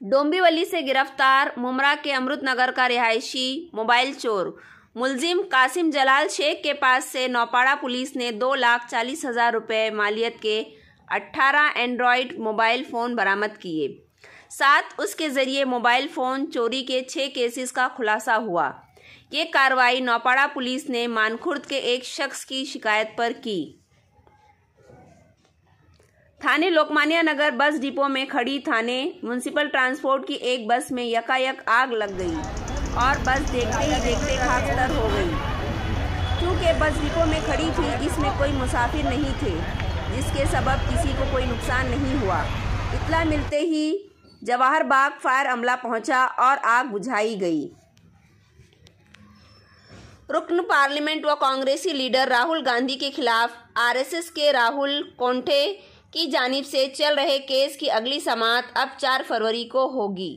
डोंबिवली से गिरफ्तार मुमरा के अमृतनगर का रिहायशी मोबाइल चोर मुलजिम कासिम जलाल शेख के पास से नौपाड़ा पुलिस ने 2,40,000 रुपये मालियत के 18 एंड्रॉयड मोबाइल फ़ोन बरामद किए। साथ उसके ज़रिए मोबाइल फ़ोन चोरी के 6 केसेस का खुलासा हुआ। ये कार्रवाई नौपाड़ा पुलिस ने मानखुर्द के एक शख्स की शिकायत पर की। थाने लोकमान्य नगर बस डिपो में खड़ी थाने म्युनिसिपल ट्रांसपोर्ट की एक बस में यकायक आग लग गई और बस देखते ही देखते खाकतर हो गई। क्योंकि बस डिपो में खड़ी थी, इसमें कोई मुसाफिर नहीं थे, जिसके सबब किसी को कोई नुकसान नहीं हुआ। इत्तला मिलते ही जवाहर बाग फायर अमला पहुंचा और आग बुझाई गई। रुकन पार्लियामेंट व कांग्रेसी लीडर राहुल गांधी के खिलाफ आरएसएस के राहुल कोंठे की जानिब से चल रहे केस की अगली समाअत अब 4 फरवरी को होगी।